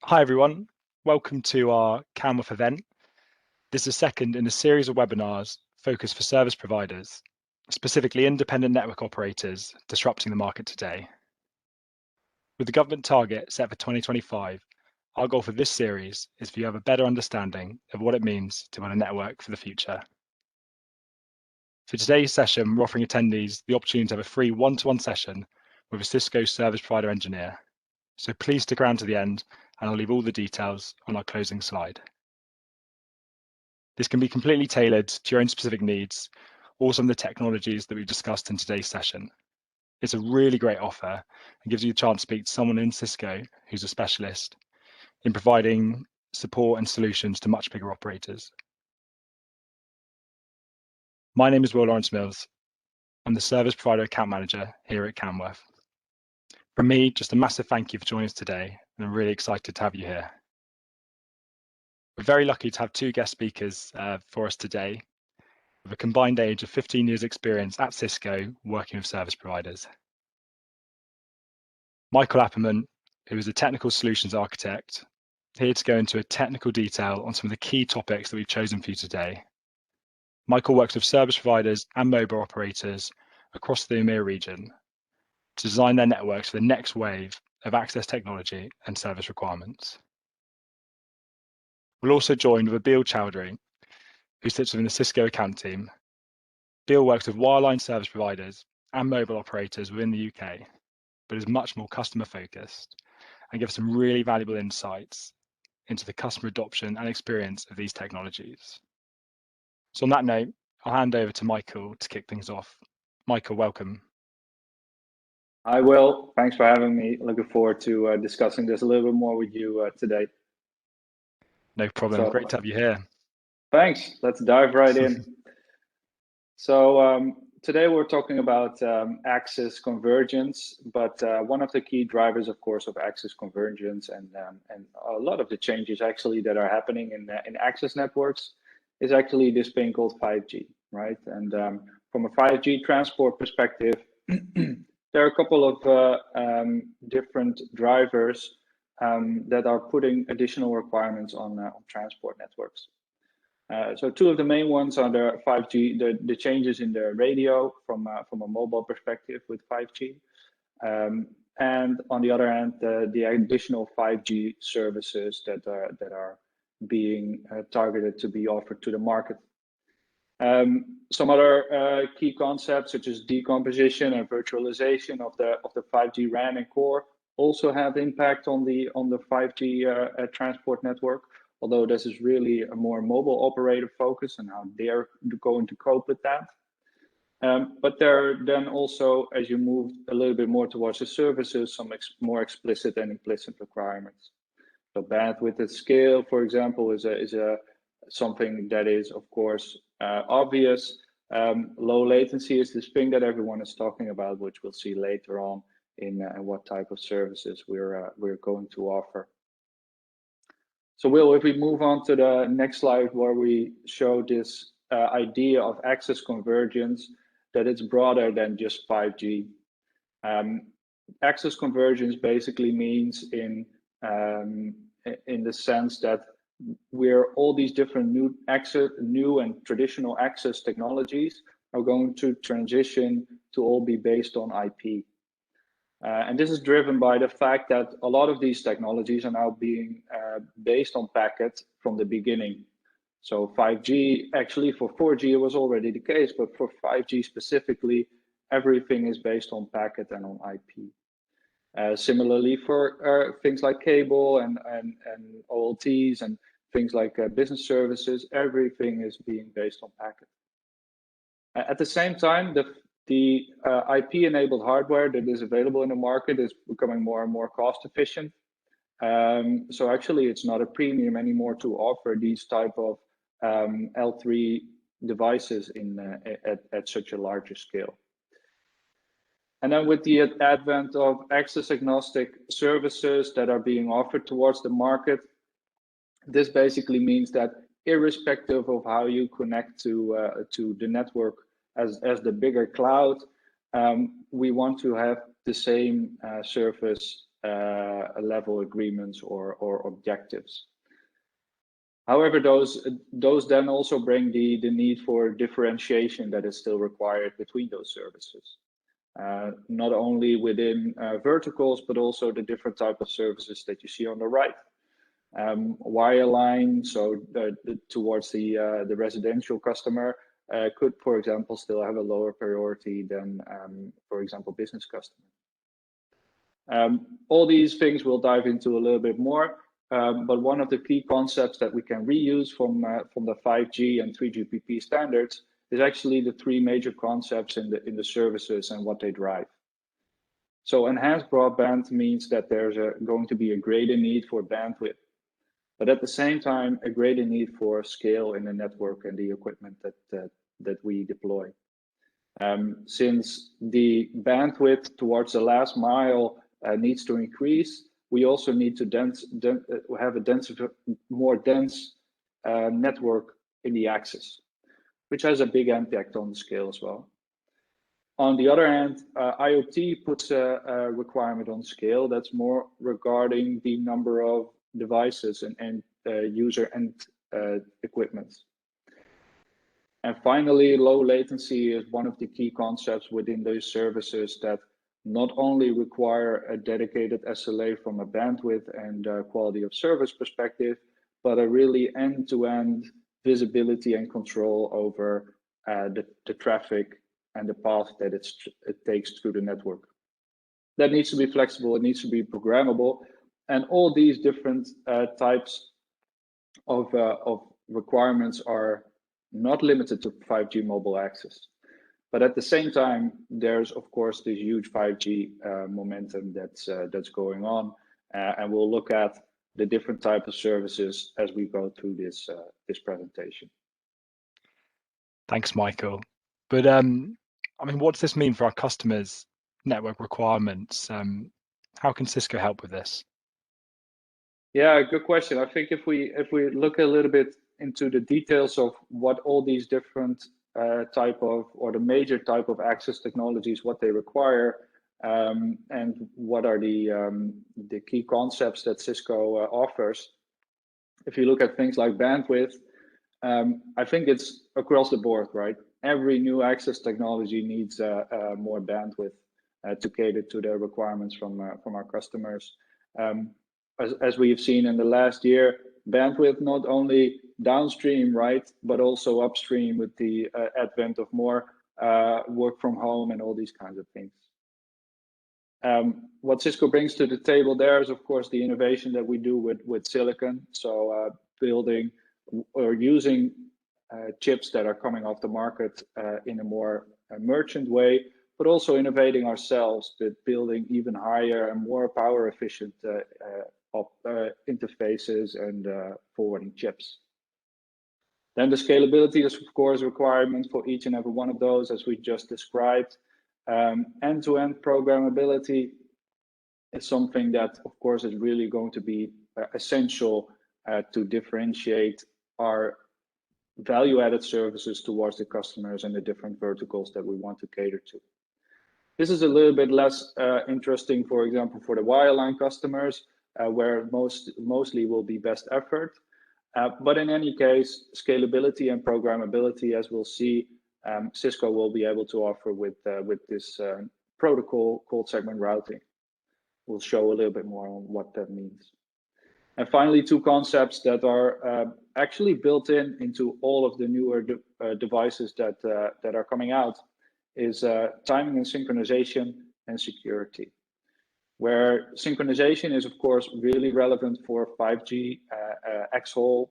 Hi everyone, welcome to our Camworth event. This is the second in a series of webinars focused for service providers, specifically independent network operators disrupting the market today. With the government target set for 2025, our goal for this series is for you to have a better understanding of what it means to build a network for the future. For today's session, we're offering attendees the opportunity to have a free one-to-one session with a Cisco service provider engineer. So please stick around to the end and I'll leave all the details on our closing slide. This can be completely tailored to your own specific needs or some of the technologies that we've discussed in today's session. It's a really great offer and gives you a chance to speak to someone in Cisco who's a specialist in providing support and solutions to much bigger operators. My name is Will Lawrence Mills. I'm the Service Provider Account Manager here at Camworth. From me, just a massive thank you for joining us today, and I'm really excited to have you here. We're very lucky to have two guest speakers for us today, with a combined age of 15 years experience at Cisco working with service providers. Michiel Appelman, who is a technical solutions architect, here to go into a technical detail on some of the key topics that we've chosen for you today. Michiel works with service providers and mobile operators across the EMEA region to design their networks for the next wave of access technology and service requirements. We're also joined with Abeel Chowdhury, who sits within the Cisco account team. Abeel works with wireline service providers and mobile operators within the UK, but is much more customer focused and gives some really valuable insights into the customer adoption and experience of these technologies. So on that note, I'll hand over to Michiel to kick things off. Michiel, welcome. Hi, Will. Thanks for having me. Looking forward to discussing this a little bit more with you today. No problem. Great to have you here. Thanks. Let's dive right in. So today we're talking about access convergence, but one of the key drivers, of course, of access convergence and a lot of the changes actually that are happening in access networks is actually this thing called 5G, right? And from a 5G transport perspective, there are a couple of different drivers that are putting additional requirements on transport networks. So two of the main ones are the 5G, the changes in the radio from a mobile perspective with 5G, and on the other hand, the additional 5G services that are being targeted to be offered to the market. Some other key concepts such as decomposition and virtualization of the 5G RAN and core also have impact on the 5G transport network, although this is really a more mobile operator focus and how they're going to cope with that. But there are then also, as you move a little bit more towards the services, some more explicit and implicit requirements. So bandwidth at scale, for example, is something that is, of course, obvious. Low latency is this thing that everyone is talking about, which we'll see later on in what type of services we're going to offer. So Will, if we move on to the next slide where we show this idea of access convergence, that it's broader than just 5G. Access convergence basically means in the sense that where all these different new and traditional access technologies are going to transition to all be based on IP. And this is driven by the fact that a lot of these technologies are now being based on packet from the beginning. So 5G, actually for 4G it was already the case, but for 5G specifically, everything is based on packet and on IP. Similarly for things like cable and OLTs and things like business services, everything is being based on packet. At the same time, the IP-enabled hardware that is available in the market is becoming more and more cost efficient. So actually, it's not a premium anymore to offer these type of L3 devices at such a larger scale. And then with the advent of access agnostic services that are being offered towards the market, this basically means that irrespective of how you connect to the network as the bigger cloud, we want to have the same service level agreements or objectives. However, those then also bring the need for differentiation that is still required between those services. Not only within verticals, but also the different type of services that you see on the right. Wireline, so towards the residential customer, could, for example, still have a lower priority than, for example, business customer. All these things we'll dive into a little bit more, but one of the key concepts that we can reuse from the 5G and 3GPP standards is actually the three major concepts in the services and what they drive. So enhanced broadband means that there's going to be a greater need for bandwidth, but at the same time, a greater need for scale in the network and the equipment that we deploy. Since the bandwidth towards the last mile needs to increase, we also need to have a more dense network in the access, which has a big impact on the scale as well. On the other hand, IoT puts a requirement on scale that's more regarding the number of devices and user and equipment. And finally, low latency is one of the key concepts within those services that not only require a dedicated SLA from a bandwidth and quality of service perspective, but a really end-to-end visibility and control over the traffic and the path that it takes through the network. That needs to be flexible, it needs to be programmable, and all these different types of requirements are not limited to 5G mobile access. But at the same time, there's of course this huge 5G momentum that's going on, and we'll look at the different types of services as we go through this presentation. Thanks, Michael. But I mean, what does this mean for our customers' network requirements? How can Cisco help with this? Yeah, good question. I think if we look a little bit into the details of what all these different type of, or the major type of access technologies, what they require, and what are the key concepts that Cisco offers. If you look at things like bandwidth, I think it's across the board, right? Every new access technology needs more bandwidth to cater to the requirements from our customers. As we've seen in the last year, bandwidth not only downstream, right, but also upstream with the advent of more work from home and all these kinds of things. What Cisco brings to the table there is, of course, the innovation that we do with silicon. So building or using chips that are coming off the market in a more merchant way, but also innovating ourselves with building even higher and more power efficient interfaces and forwarding chips. Then the scalability is, of course, a requirement for each and every one of those, as we just described. End-to-end programmability is something that, of course, is really going to be essential to differentiate our value-added services towards the customers and the different verticals that we want to cater to. This is a little bit less interesting, for example, for the wireline customers, where mostly will be best effort. But in any case, scalability and programmability, as we'll see, Cisco will be able to offer with this protocol called segment routing. We'll show a little bit more on what that means. And finally, two concepts that are actually built into all of the newer devices that are coming out is timing and synchronization and security. Where synchronization is, of course, really relevant for 5G, xHaul,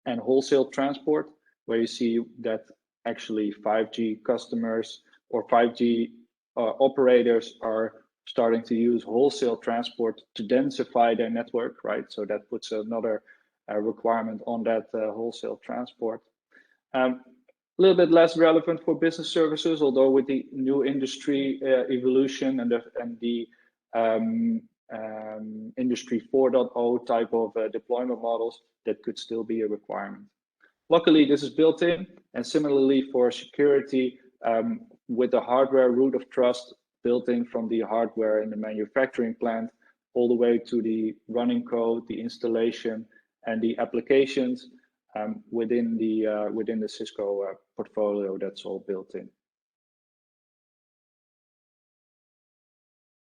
and wholesale transport, where you see that actually 5G customers or 5G operators are starting to use wholesale transport to densify their network, right? So that puts another requirement on that wholesale transport. A little bit less relevant for business services, although with the new industry evolution and the industry 4.0 type of deployment models, that could still be a requirement. Luckily, this is built in, and similarly for security, with the hardware root of trust built in from the hardware in the manufacturing plant, all the way to the running code, the installation, and the applications within the Cisco portfolio that's all built in.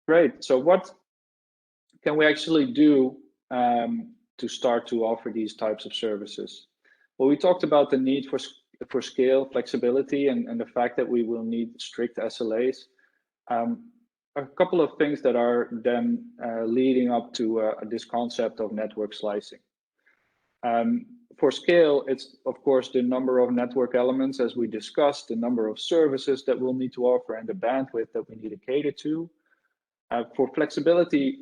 Great. So what can we actually do to start to offer these types of services? Well, we talked about the need for scale, flexibility, and the fact that we will need strict SLAs. A couple of things that are then leading up to this concept of network slicing. For scale, it's of course the number of network elements, as we discussed, the number of services that we'll need to offer, and the bandwidth that we need to cater to. For flexibility,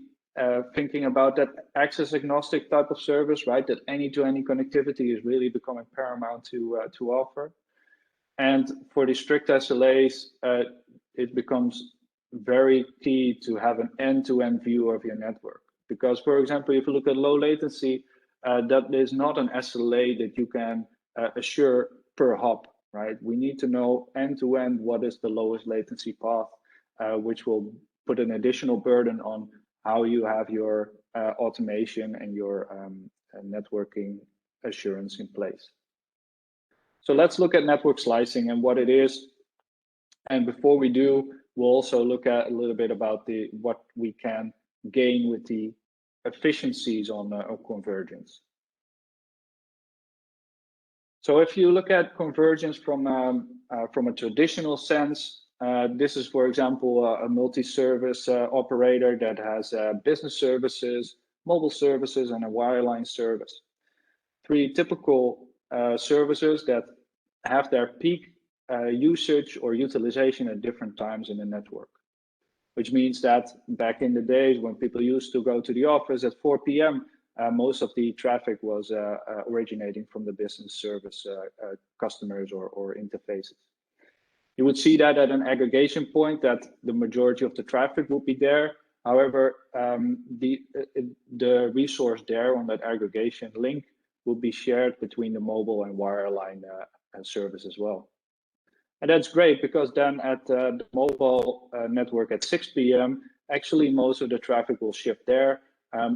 thinking about that access agnostic type of service, right? That any-to-any connectivity is really becoming paramount to offer. And for the strict SLAs, it becomes very key to have an end-to-end view of your network. Because, for example, if you look at low latency, that is not an SLA that you can assure per hop, right? We need to know end-to-end what is the lowest latency path, which will put an additional burden on how you have your automation and your networking assurance in place. So let's look at network slicing and what it is. And before we do, we'll also look at a little bit about what we can gain with the efficiencies on convergence. So if you look at convergence from a traditional sense, this is, for example, a multi-service operator that has business services, mobile services, and a wireline service. Three typical services that have their peak usage or utilization at different times in the network, which means that back in the days when people used to go to the office at 4 p.m., most of the traffic was originating from the business service customers or interfaces. You would see that at an aggregation point that the majority of the traffic would be there. However, the resource there on that aggregation link will be shared between the mobile and wireline service as well. And that's great because then at the mobile network at 6 p.m., actually most of the traffic will shift there.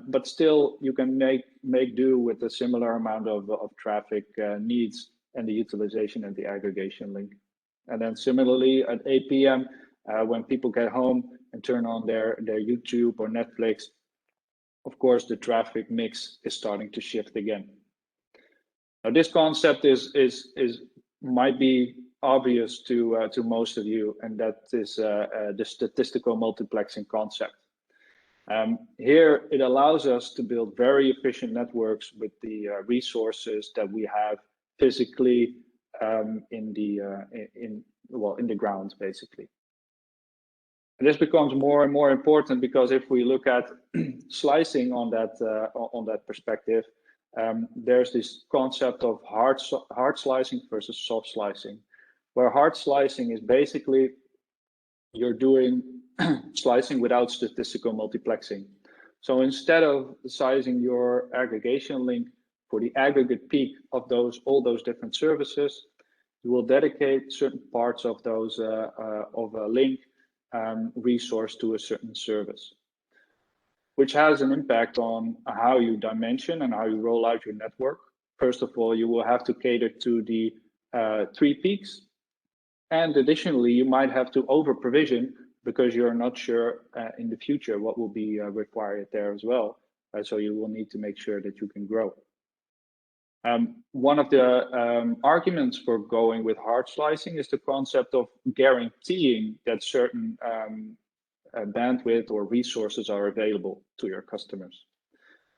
But still, you can make do with a similar amount of traffic needs and the utilization and the aggregation link. And then similarly at 8 p.m., when people get home and turn on their YouTube or Netflix, of course, the traffic mix is starting to shift again. Now, this concept might be obvious to most of you, and that is the statistical multiplexing concept. Here, it allows us to build very efficient networks with the resources that we have physically in the ground, basically. And this becomes more and more important because if we look at slicing on that perspective, there's this concept of hard slicing versus soft slicing, where hard slicing is basically you're doing slicing without statistical multiplexing. So instead of sizing your aggregation link for the aggregate peak of all those different services, you will dedicate certain parts of those of a link resource to a certain service, which has an impact on how you dimension and how you roll out your network. First of all, you will have to cater to the 3 peaks. And additionally, you might have to over provision because you're not sure in the future what will be required there as well. So you will need to make sure that you can grow. One of the arguments for going with hard slicing is the concept of guaranteeing that certain bandwidth or resources are available to your customers.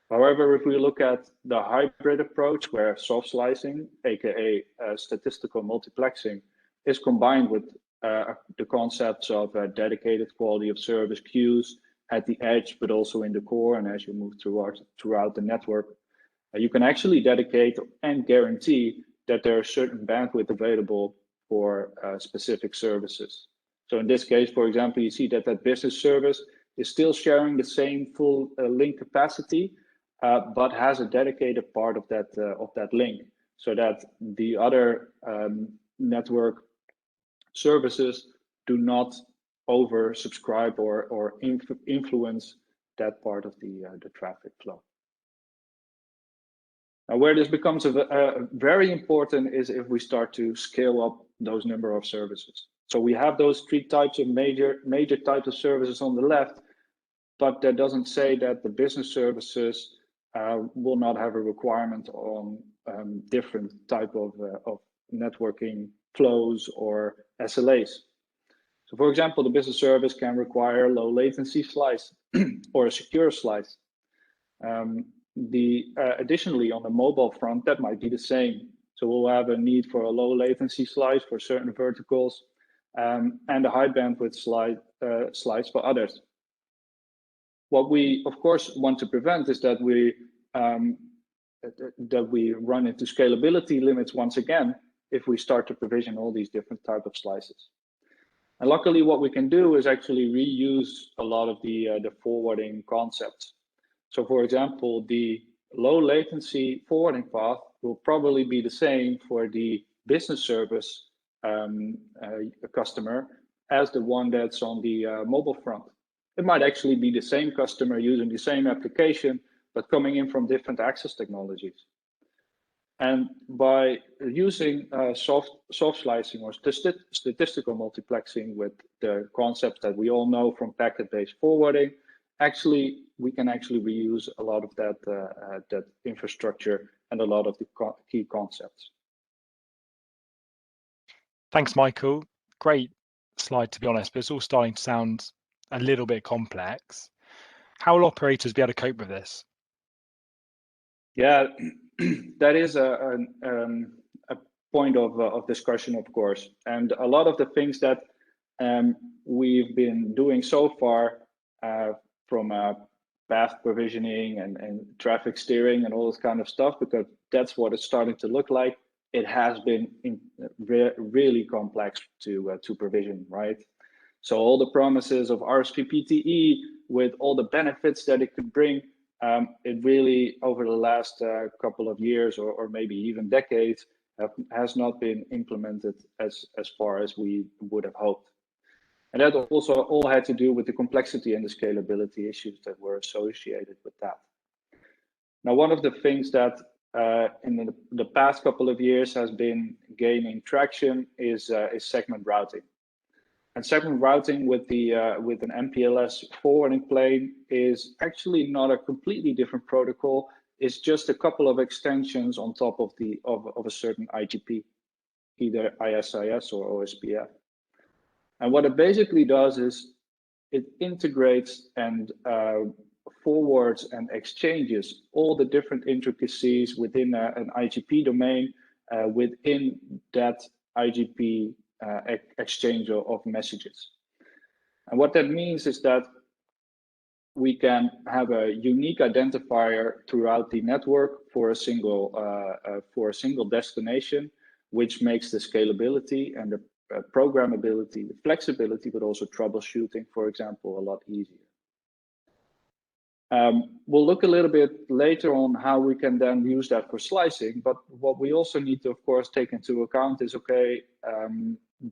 However, if we look at the hybrid approach where soft slicing, aka statistical multiplexing, is combined with the concepts of dedicated quality of service queues at the edge, but also in the core, and as you move throughout the network, you can actually dedicate and guarantee that there is certain bandwidth available for specific services. So in this case, for example, you see that business service is still sharing the same full link capacity, but has a dedicated part of that link, so that the other network services do not oversubscribe or influence that part of the traffic flow. Now, where this becomes very important is if we start to scale up those number of services. So we have those three types of major types of services on the left, but that doesn't say that the business services will not have a requirement on different type of networking flows or SLAs. So for example, the business service can require low latency slice or a secure slice. Additionally, on the mobile front, that might be the same. So we'll have a need for a low latency slice for certain verticals and a high bandwidth slice for others. What we, of course, want to prevent is that we run into scalability limits once again if we start to provision all these different types of slices. And luckily, what we can do is actually reuse a lot of the forwarding concepts. So for example, the low latency forwarding path will probably be the same for the business service customer as the one that's on the mobile front. It might actually be the same customer using the same application, but coming in from different access technologies. And by using soft slicing or statistical multiplexing with the concepts that we all know from packet-based forwarding, we can actually reuse a lot of that infrastructure and a lot of the key concepts. Thanks, Michael. Great slide, to be honest, but it's all starting to sound a little bit complex. How will operators be able to cope with this? Yeah, that is a point of discussion, of course. And a lot of the things that we've been doing so far from path provisioning and traffic steering and all this kind of stuff, because that's what it's starting to look like. It has been really complex to provision, right? So all the promises of RSVPTE with all the benefits that it could bring, it really over the last couple of years or maybe even decades has not been implemented as far as we would have hoped. And that also all had to do with the complexity and the scalability issues that were associated with that. Now, one of the things that in the past couple of years has been gaining traction is segment routing. And segment routing with an MPLS forwarding plane is actually not a completely different protocol. It's just a couple of extensions on top of a certain IGP, either ISIS or OSPF. And what it basically does is it integrates and forwards and exchanges all the different intricacies within an IGP domain within that IGP exchange of messages. And what that means is that we can have a unique identifier throughout the network for a single destination, which makes the scalability and the programmability, the flexibility, but also troubleshooting, for example, a lot easier. We'll look a little bit later on how we can then use that for slicing, but what we also need to, of course, take into account is, okay,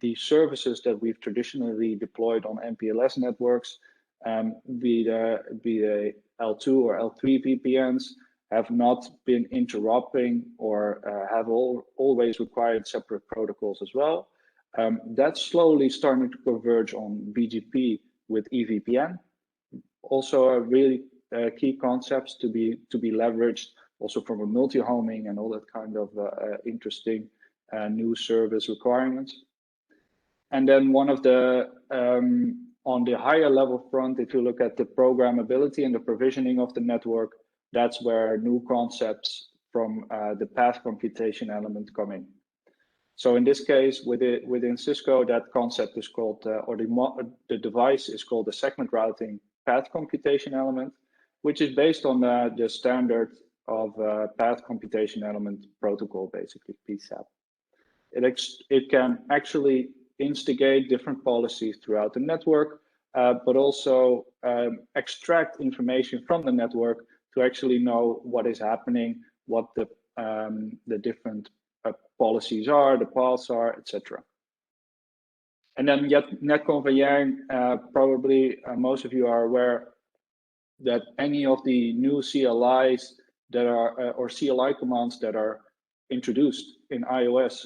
the services that we've traditionally deployed on MPLS networks, be they L2 or L3 VPNs, have not been interrupting or have always required separate protocols as well. That's slowly starting to converge on BGP with EVPN. Also a really key concepts to be leveraged also from a multi-homing and all that kind of interesting new service requirements. And then one of the on the higher level front, if you look at the programmability and the provisioning of the network, that's where new concepts from the path computation element come in. So in this case, within Cisco, that concept is called, or the device is called the segment routing path computation element, which is based on the standard of path computation element protocol, basically PSAP. It can actually instigate different policies throughout the network, but also extract information from the network to actually know what is happening, what the different policies are, the paths are, etc. And then yet NetConveyor, probably most of you are aware, that any of the new CLIs that are, or CLI commands that are introduced in iOS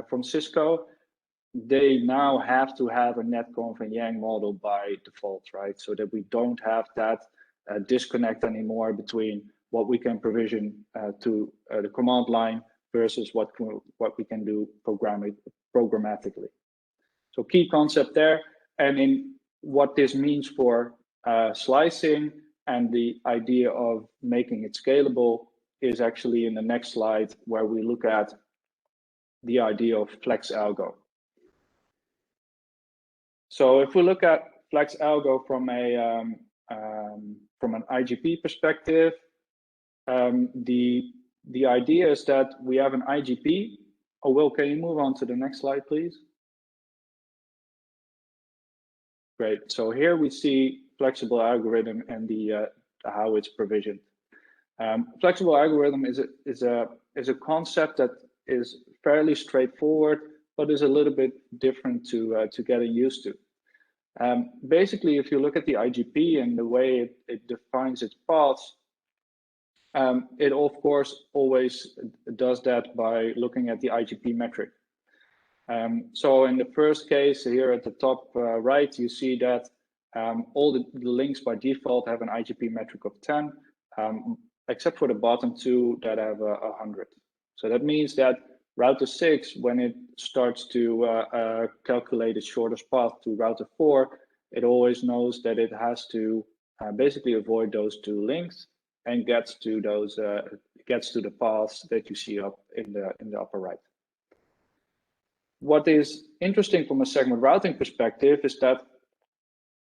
from Cisco, they now have to have a netconf and YANG model by default, right? So that we don't have that disconnect anymore between what we can provision to the command line versus what we can do programmatically. So key concept there, and in what this means for slicing and the idea of making it scalable is actually in the next slide, where we look at the idea of flex algo. So if we look at flex algo from an IGP perspective, the idea is that we have an IGP. Oh, Will, can you move on to the next slide, please? Great. So here we see flexible algorithm and the how it's provisioned. Flexible algorithm is a concept that is fairly straightforward, but is a little bit different to getting used to. Basically, if you look at the IGP and the way it defines its paths, it of course always does that by looking at the IGP metric. So in the first case here at the top right, you see that all the links by default have an IGP metric of 10, except for the bottom two that have 100. So that means that router 6, when it starts to calculate its shortest path to router 4, it always knows that it has to basically avoid those two links and gets to those gets to the paths that you see up in the upper right. What is interesting from a segment routing perspective is that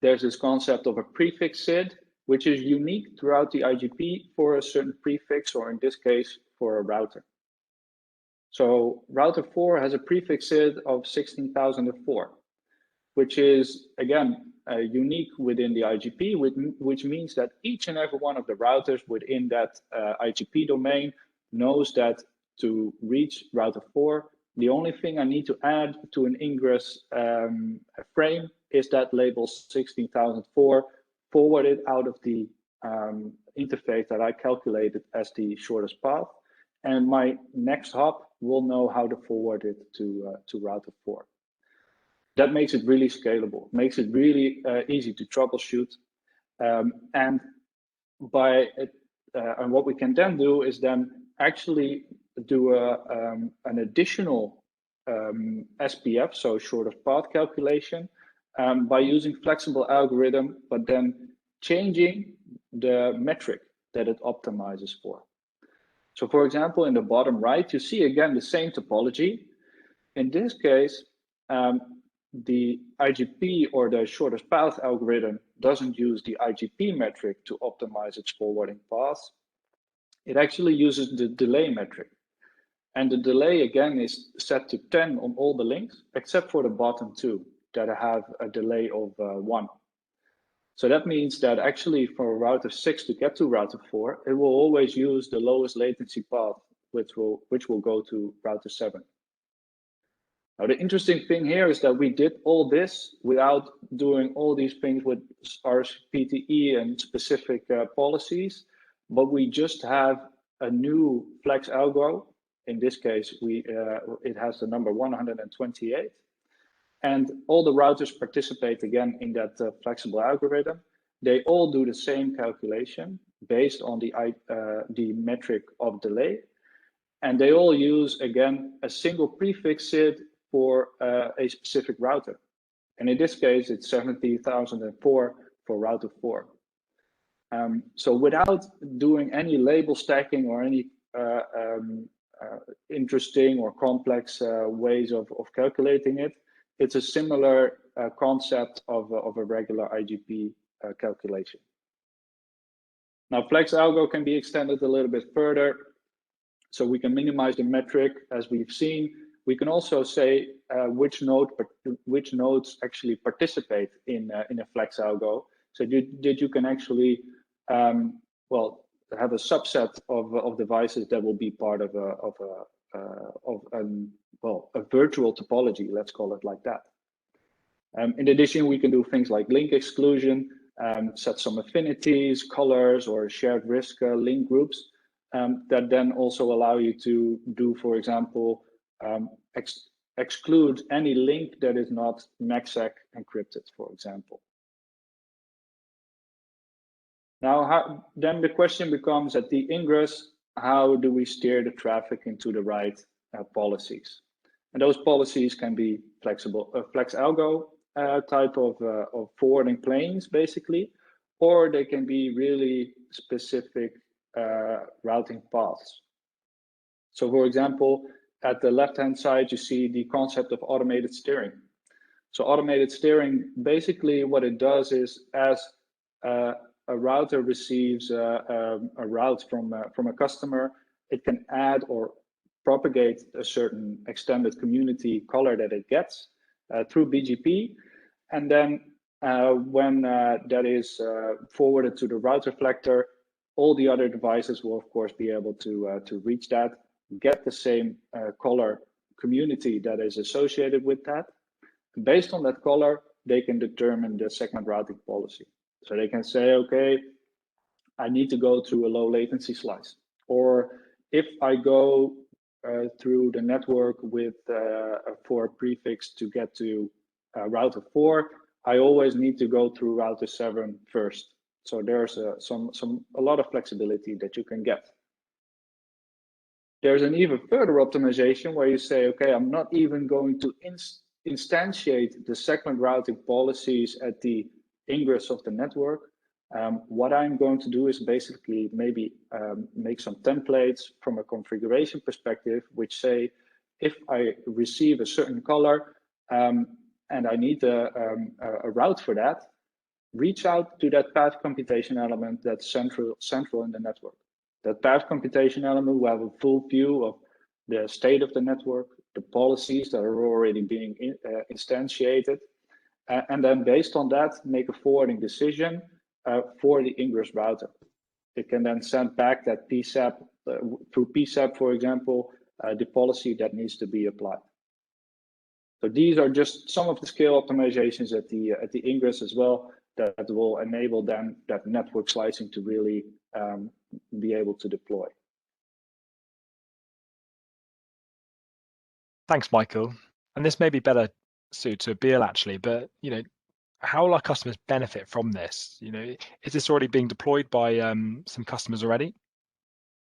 there's this concept of a prefix SID, which is unique throughout the IGP for a certain prefix, or in this case, for a router. So router 4 has a prefix SID of 16,004, which is, again, unique within the IGP, which means that each and every one of the routers within that IGP domain knows that to reach router 4, the only thing I need to add to an ingress frame is that label 16,004 forwarded out of the interface that I calculated as the shortest path. And my next hop will know how to forward it to router 4. That makes it really scalable, makes it really easy to troubleshoot. And what we can then do is then actually do an additional SPF, so shortest path calculation, by using flexible algorithm, but then changing the metric that it optimizes for. So for example, in the bottom right, you see again the same topology. In this case, the IGP, or the shortest path algorithm, doesn't use the IGP metric to optimize its forwarding paths. It actually uses the delay metric. And the delay, again, is set to 10 on all the links, except for the bottom two that have a delay of 1. So that means that actually for router 6 to get to router 4, it will always use the lowest latency path, which will go to router 7. Now, the interesting thing here is that we did all this without doing all these things with RSPTE and specific policies, but we just have a new flex algo. In this case, it has the number 128. And all the routers participate again in that flexible algorithm. They all do the same calculation based on the metric of delay. And they all use, again, a single prefix SID for a specific router. And in this case, it's 70,004 for router 4. So without doing any label stacking or any interesting or complex ways of calculating it, it's a similar concept of a regular IGP calculation. Now, flex algo can be extended a little bit further, so we can minimize the metric as we've seen. We can also say which nodes actually participate in a flex algo, so that you can actually have a subset of devices that will be part of a virtual topology, let's call it like that. In addition, we can do things like link exclusion, set some affinities, colors, or shared risk link groups that then also allow you to do, for example, exclude any link that is not MACsec encrypted, for example. Now, then the question becomes at the ingress, how do we steer the traffic into the right policies? And those policies can be flexible, flex algo type of forwarding planes, basically, or they can be really specific routing paths. So, for example, at the left-hand side, you see the concept of automated steering. So automated steering, basically what it does is as a router receives a route from a customer, it can add or propagate a certain extended community color that it gets through BGP. And then when that is forwarded to the route reflector, all the other devices will, of course, be able to reach that, get the same color community that is associated with that. Based on that color, they can determine the segment routing policy. So they can say, okay, I need to go through a low latency slice. Or if I go through the network with a 4 prefix to get to router 4, I always need to go through router 7 first. So there's a lot of flexibility that you can get. There's an even further optimization where you say, okay, I'm not even going to instantiate the segment routing policies at the ingress of the network. What I'm going to do is basically maybe make some templates from a configuration perspective, which say, if I receive a certain color and I need a route for that, reach out to that path computation element that's central in the network. That path computation element will have a full view of the state of the network, the policies that are already being instantiated, and then based on that, make a forwarding decision for the ingress router. It can then send back that PSAP, through PSAP, for example, the policy that needs to be applied. So these are just some of the scale optimizations at the ingress as well that will enable then that network slicing to really be able to deploy. Thanks, Michael. And this may be better suited to Bill actually, but how will our customers benefit from this? Is this already being deployed by some customers already?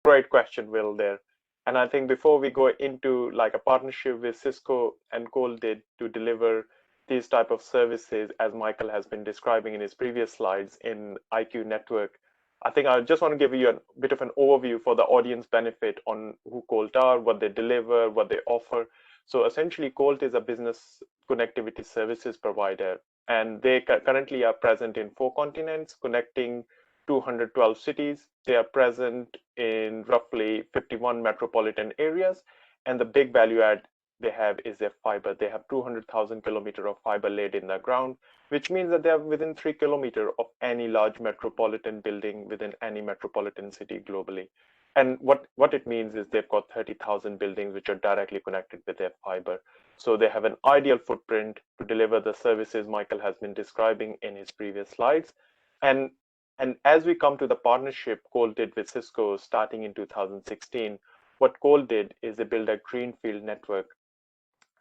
Great question, Will, there. And I think before we go into like a partnership with Cisco and Colt did to deliver these type of services, as Michael has been describing in his previous slides in IQ Network, I think I just want to give you a bit of an overview for the audience benefit on who Colt are, what they deliver, what they offer. So essentially, Colt is a business connectivity services provider, and they currently are present in 4 continents, connecting 212 cities. They are present in roughly 51 metropolitan areas, and the big value add they have is their fiber. They have 200,000 kilometers of fiber laid in the ground, which means that they are within 3 kilometers of any large metropolitan building within any metropolitan city globally. And what it means is they've got 30,000 buildings which are directly connected with their fiber. So they have an ideal footprint to deliver the services Michael has been describing in his previous slides. And as we come to the partnership Colt did with Cisco starting in 2016, what Colt did is they built a greenfield network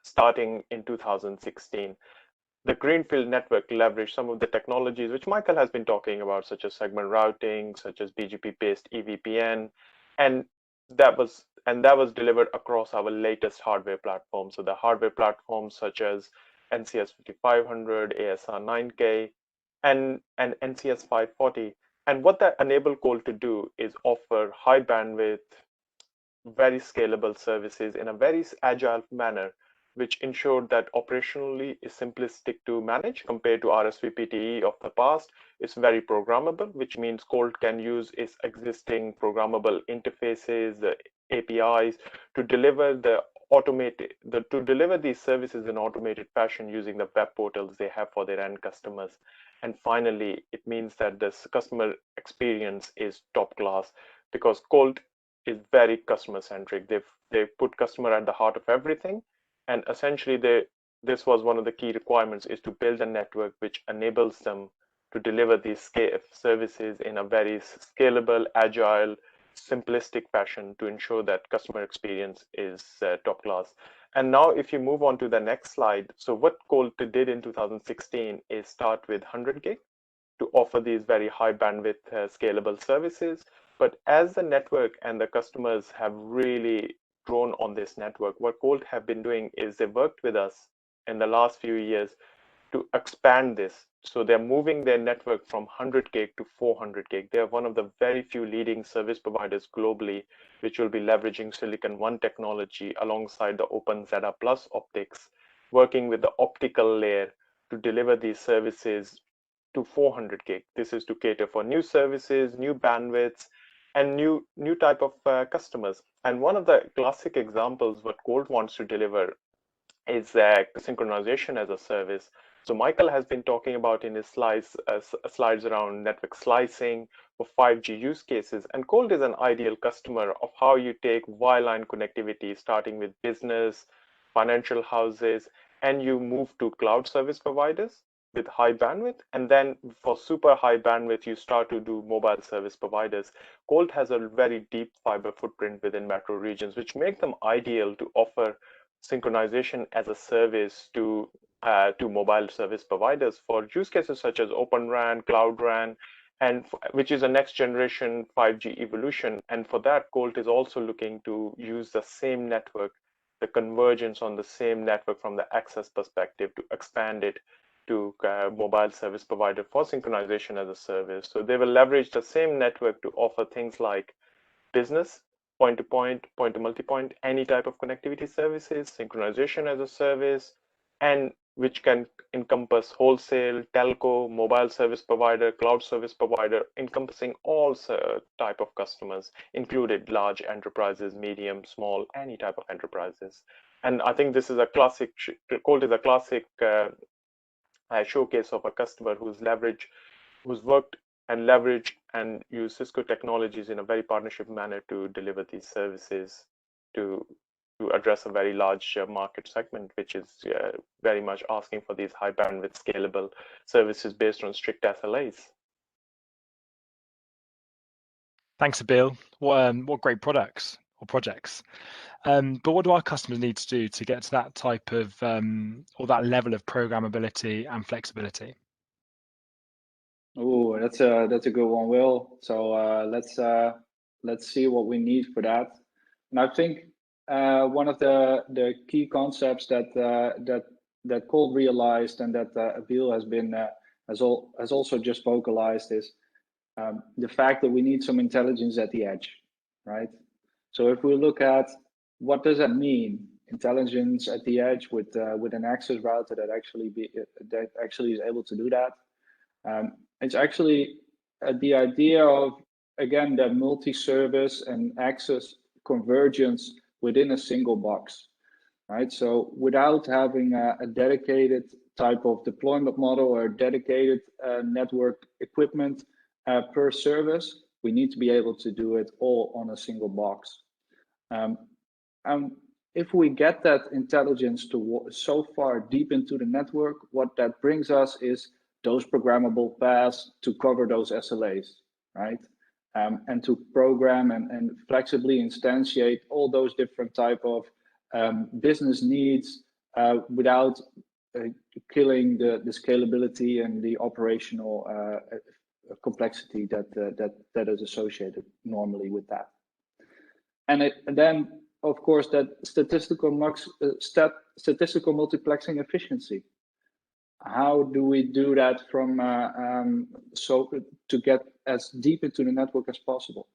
starting in 2016. The greenfield network leveraged some of the technologies which Michael has been talking about, such as segment routing, such as BGP-based EVPN, and that was delivered across our latest hardware platforms. So the hardware platforms such as NCS 5500, ASR 9K, and NCS 540. And what that enabled Colt to do is offer high bandwidth, very scalable services in a very agile manner, which ensured that operationally is simplistic to manage compared to RSVPTE of the past. It's very programmable, which means Colt can use its existing programmable interfaces, the APIs, to deliver these services in automated fashion using the web portals they have for their end customers. And finally, it means that this customer experience is top class because Colt is very customer centric. They've put customer at the heart of everything. And essentially, this was one of the key requirements, is to build a network which enables them to deliver these services in a very scalable, agile, simplistic fashion to ensure that customer experience is top class. And now if you move on to the next slide, so what Colt did in 2016 is start with 100 gig to offer these very high bandwidth scalable services. But as the network and the customers have really grown on this network, what Colt have been doing is they worked with us in the last few years to expand this. So they're moving their network from 100 gig to 400 gig. They're one of the very few leading service providers globally, which will be leveraging Silicon One technology alongside the Open ZR Plus optics, working with the optical layer to deliver these services to 400 gig. This is to cater for new services, new bandwidths, and new type of customers. And one of the classic examples what Colt wants to deliver is synchronization as a service. So Michael has been talking about in his slides around network slicing for 5G use cases, and Colt is an ideal customer of how you take wireline connectivity, starting with business, financial houses, and you move to cloud service providers with high bandwidth, and then for super high bandwidth, you start to do mobile service providers. Colt has a very deep fiber footprint within metro regions, which make them ideal to offer synchronization as a service to mobile service providers for use cases such as Open RAN, Cloud RAN, and which is a next generation 5G evolution. And for that, Colt is also looking to use the same network, the convergence on the same network from the access perspective to expand it to mobile service provider for synchronization as a service. So they will leverage the same network to offer things like business, point-to-point, point-to-multipoint, any type of connectivity services, synchronization as a service, and which can encompass wholesale, telco, mobile service provider, cloud service provider, encompassing all type of customers, included large enterprises, medium, small, any type of enterprises. And I think this is a classic, Colt is a classic showcase of a customer who's worked and leveraged and used Cisco technologies in a very partnership manner to deliver these services to address a very large market segment, which is very much asking for these high bandwidth scalable services based on strict SLAs. Thanks, Bill. What great products or projects. But what do our customers need to do to get to that type of or that level of programmability and flexibility? Oh, that's a good one, Will. So let's see what we need for that. And I think one of the key concepts that Colt realized and that Bill has also just vocalized is the fact that we need some intelligence at the edge, right? So if we look at what does that mean, intelligence at the edge with an access router that actually is able to do that. It's actually the idea of, again, that multi-service and access convergence within a single box, right? So without having a dedicated type of deployment model or dedicated network equipment per service, we need to be able to do it all on a single box. And if we get that intelligence to so far deep into the network, what that brings us is those programmable paths to cover those SLAs, right? And to program and flexibly instantiate all those different type of business needs without killing the scalability and the operational complexity that is associated normally with that. And then, of course, that statistical multiplexing efficiency. How do we do that from so to get as deep into the network as possible?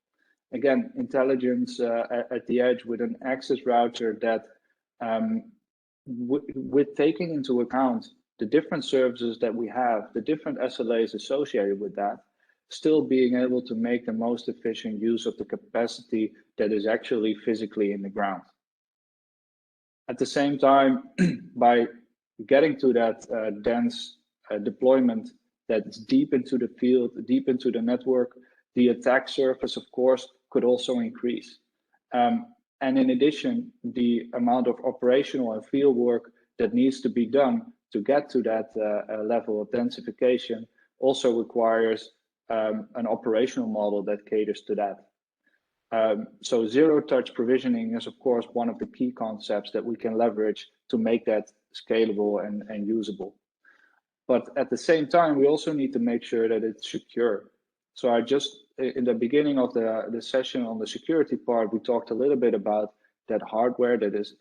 Again, intelligence at the edge with an access router that, with taking into account the different services that we have, the different SLAs associated with that, still being able to make the most efficient use of the capacity that is actually physically in the ground. At the same time, by getting to that dense deployment that's deep into the field, deep into the network, the attack surface, of course, could also increase. And in addition, the amount of operational and field work that needs to be done to get to that level of densification also requires an operational model that caters to that. So zero-touch provisioning is, of course, one of the key concepts that we can leverage to make that scalable and usable. But at the same time, we also need to make sure that it's secure. So in the beginning of the session on the security part, we talked a little bit about that hardware that is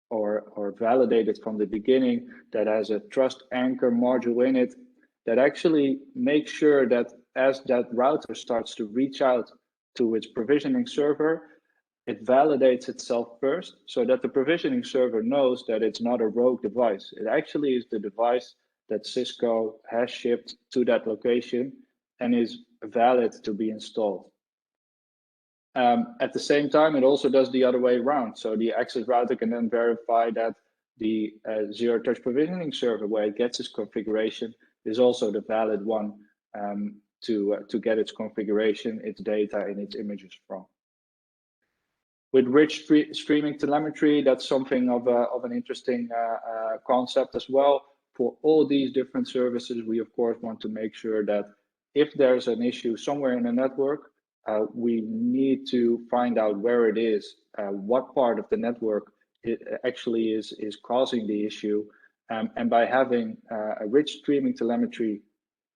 or validated from the beginning, that has a trust anchor module in it, that actually makes sure that as that router starts to reach out to its provisioning server, it validates itself first so that the provisioning server knows that it's not a rogue device. It actually is the device that Cisco has shipped to that location and is valid to be installed. At the same time, it also does the other way around. So the access router can then verify that the zero-touch provisioning server, where it gets its configuration, is also the valid one to get its configuration, its data, and its images from. With rich streaming telemetry, that's something of an interesting concept as well. For all these different services, we of course want to make sure that if there's an issue somewhere in the network, we need to find out where it is, what part of the network it actually is causing the issue. And by having a rich streaming telemetry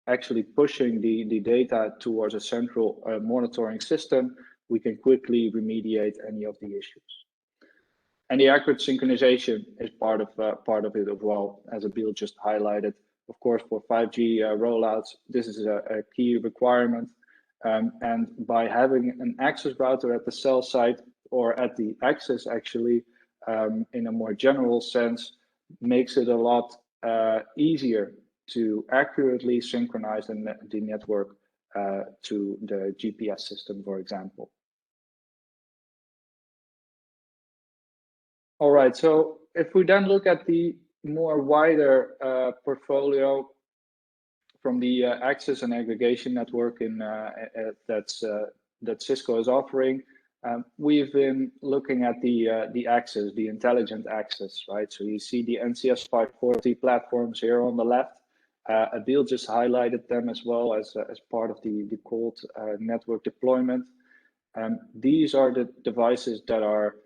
actually pushing the data towards a central monitoring system, we can quickly remediate any of the issues. And the accurate synchronization is part of it as well, as Abil just highlighted. Of course, for 5G rollouts, this is a key requirement. And by having an access router at the cell site or at the access, actually, in a more general sense, makes it a lot easier to accurately synchronize the network to the GPS system, for example. All right, so if we then look at the more wider portfolio from the access and aggregation network that Cisco is offering, we've been looking at the access, the intelligent access, right? So you see the NCS 540 platforms here on the left. Abil just highlighted them as well as part of the Colt network deployment. These are the devices that are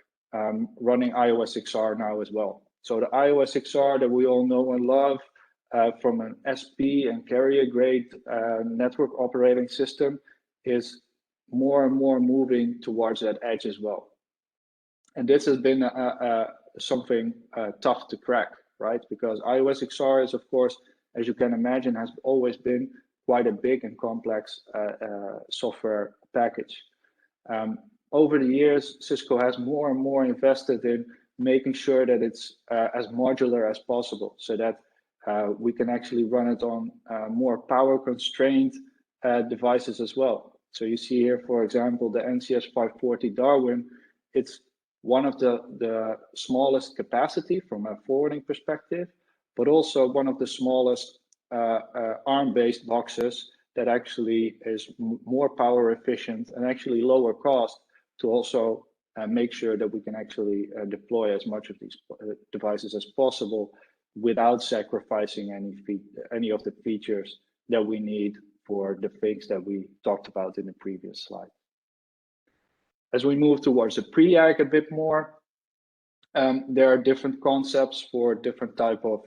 running iOS XR now as well. So the iOS XR that we all know and love from an SP and carrier grade network operating system is more and more moving towards that edge as well. And this has been something tough to crack, right? Because iOS XR is, of course, as you can imagine, has always been quite a big and complex software package. Over the years, Cisco has more and more invested in making sure that it's as modular as possible, so that we can actually run it on more power constrained devices as well. So you see here, for example, the NCS 540 Darwin. It's one of the smallest capacity from a forwarding perspective, but also one of the smallest ARM-based boxes that actually is more power efficient and actually lower cost to also make sure that we can actually deploy as much of these devices as possible without sacrificing any of the features that we need for the things that we talked about in the previous slide. As we move towards the pre-ag a bit more, there are different concepts for different type of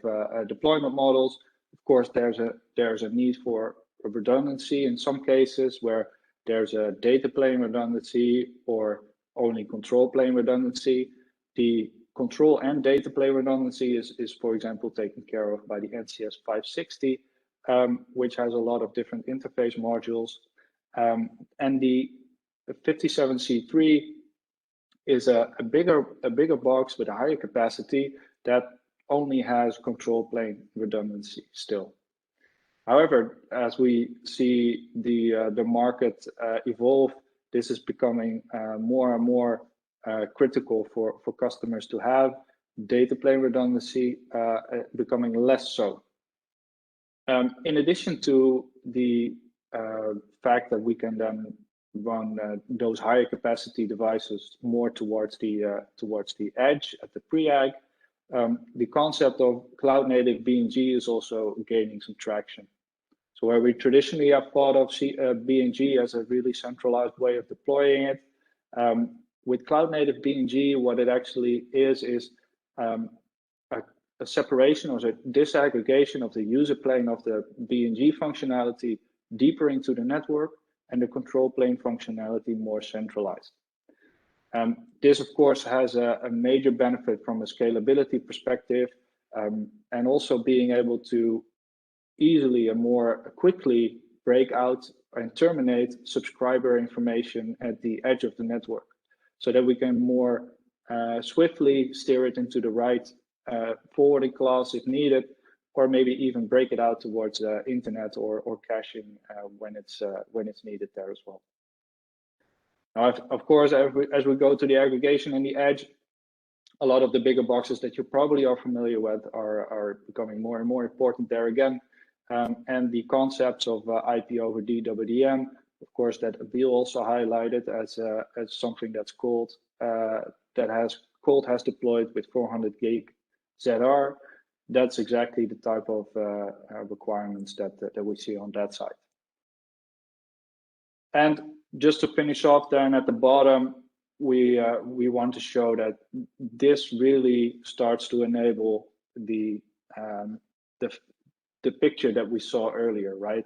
deployment models. Of course, there's a need for redundancy in some cases where there's a data plane redundancy or only control plane redundancy. The control and data plane redundancy is for example, taken care of by the NCS 560, which has a lot of different interface modules. And the 57C3 is a bigger box with a higher capacity that only has control plane redundancy still. However, as we see the market evolve, this is becoming more and more critical for customers to have. Data plane redundancy becoming less so. In addition to the fact that we can then run those higher capacity devices more towards the edge at the pre-ag, the concept of cloud native BNG is also gaining some traction. So where we traditionally have thought of BNG as a really centralized way of deploying it, with cloud native BNG, what it actually is a separation or a disaggregation of the user plane of the BNG functionality deeper into the network, and the control plane functionality more centralized. This, of course, has a major benefit from a scalability perspective, and also being able to easily and more quickly break out and terminate subscriber information at the edge of the network, so that we can more swiftly steer it into the right forwarding class if needed, or maybe even break it out towards internet or caching when it's needed there as well. Now, of course, as we go to the aggregation and the edge, a lot of the bigger boxes that you probably are familiar with are becoming more and more important there again. And the concepts of IP over DWDM, of course, that Abil also highlighted as something that's Colt has deployed with 400 gig ZR. That's exactly the type of requirements that we see on that side. And just to finish off then at the bottom, we want to show that this really starts to enable the picture that we saw earlier, right?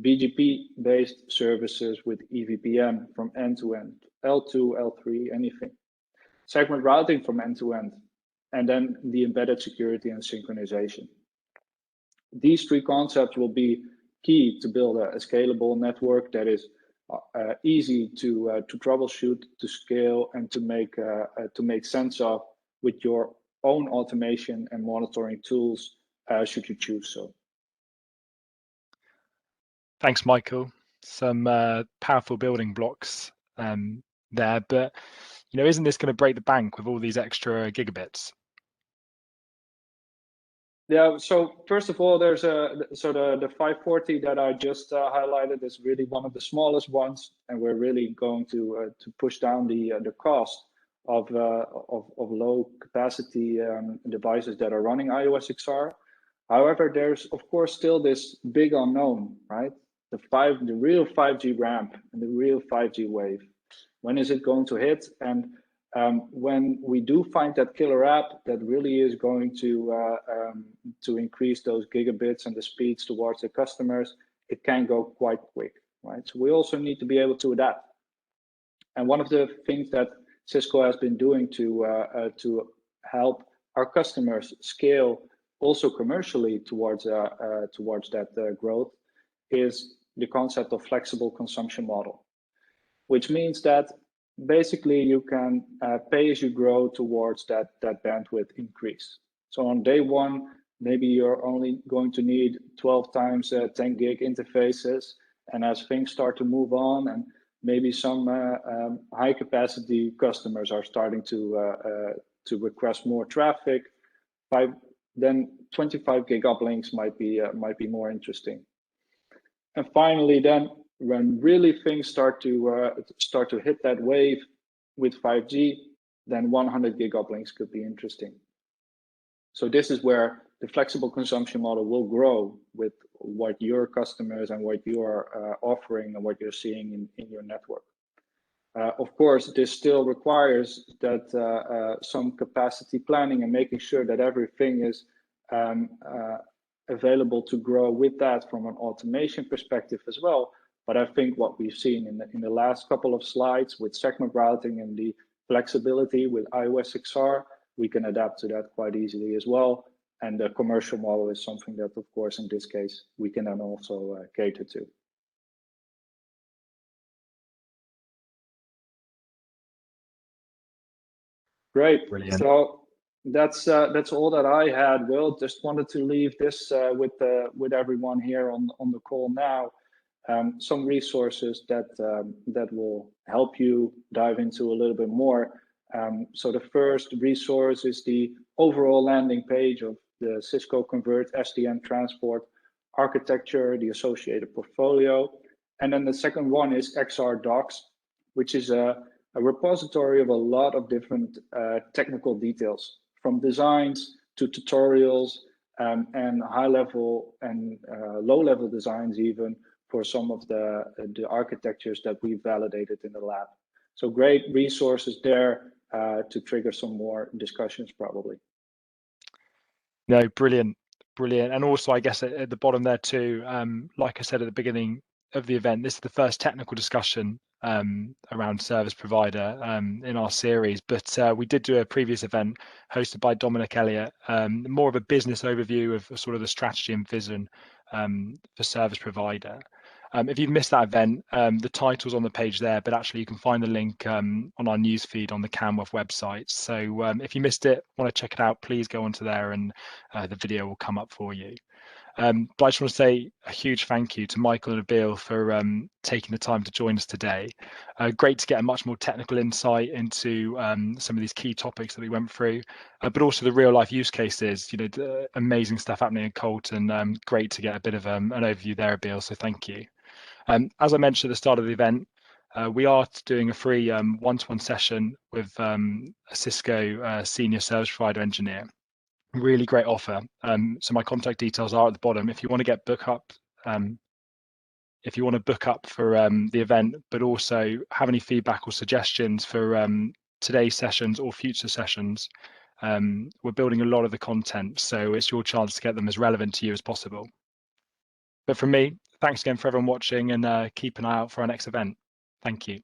BGP-based services with EVPN from end to end, L2, L3, anything. Segment routing from end to end, and then the embedded security and synchronization. These three concepts will be key to build a scalable network that is easy to troubleshoot, to scale, and to make sense of with your own automation and monitoring tools, should you choose so. Thanks, Michael. Some powerful building blocks there, but isn't this going to break the bank with all these extra gigabits? Yeah, so first of all, there's the 540 that I just highlighted is really one of the smallest ones, and we're really going to push down the cost of low capacity devices that are running iOS XR. However, there's of course still this big unknown, right? The real 5G ramp and the real 5G wave. When is it going to hit? And when we do find that killer app that really is going to increase those gigabits and the speeds towards the customers, it can go quite quick, right? So we also need to be able to adapt. And one of the things that Cisco has been doing to help our customers scale also commercially towards that growth is the concept of flexible consumption model, which means that basically you can pay as you grow towards that bandwidth increase. So on day one, maybe you're only going to need 12 times 10 gig interfaces, and as things start to move on, and maybe some high capacity customers are starting to request more traffic, then 25 gig uplinks might be more interesting. And finally, then when really things start to hit that wave with 5G, then 100 gig uplinks could be interesting. So this is where the flexible consumption model will grow with what your customers and what you are offering and what you're seeing in your network. Of course, this still requires that some capacity planning and making sure that everything is available to grow with that from an automation perspective as well. But I think what we've seen in the last couple of slides with segment routing and the flexibility with iOS XR, we can adapt to that quite easily as well. And the commercial model is something that, of course, in this case, we can then also cater to. Great. Brilliant. So that's all that I had. Will, just wanted to leave this with everyone here on the call now. Some resources that will help you dive into a little bit more. So the first resource is the overall landing page of the Cisco Converged SDN Transport architecture, the associated portfolio. And then the second one is XR Docs, which is a repository of a lot of different technical details, from designs to tutorials, and high-level and low-level designs even for some of the architectures that we validated in the lab. So great resources there to trigger some more discussions probably. No, brilliant. And also, I guess at the bottom there too, like I said at the beginning of the event, this is the first technical discussion around service provider in our series, but we did do a previous event hosted by Dominic Elliott, more of a business overview of sort of the strategy and vision for service provider. If you've missed that event, the title's on the page there, but actually you can find the link on our newsfeed on the Camworth website. So if you missed it, want to check it out, please go onto there and the video will come up for you. But I just want to say a huge thank you to Michael and Abil for taking the time to join us today. Great to get a much more technical insight into some of these key topics that we went through, but also the real life use cases, you know, the amazing stuff happening in Colt, and great to get a bit of an overview there, Abil, so thank you. As I mentioned at the start of the event, we are doing a free one-to-one session with a Cisco senior service provider engineer. Really great offer. So my contact details are at the bottom. If you want to get book up, if you want to book up for the event, but also have any feedback or suggestions for today's sessions or future sessions, we're building a lot of the content, so it's your chance to get them as relevant to you as possible. But from me, thanks again for everyone watching, and keep an eye out for our next event. Thank you.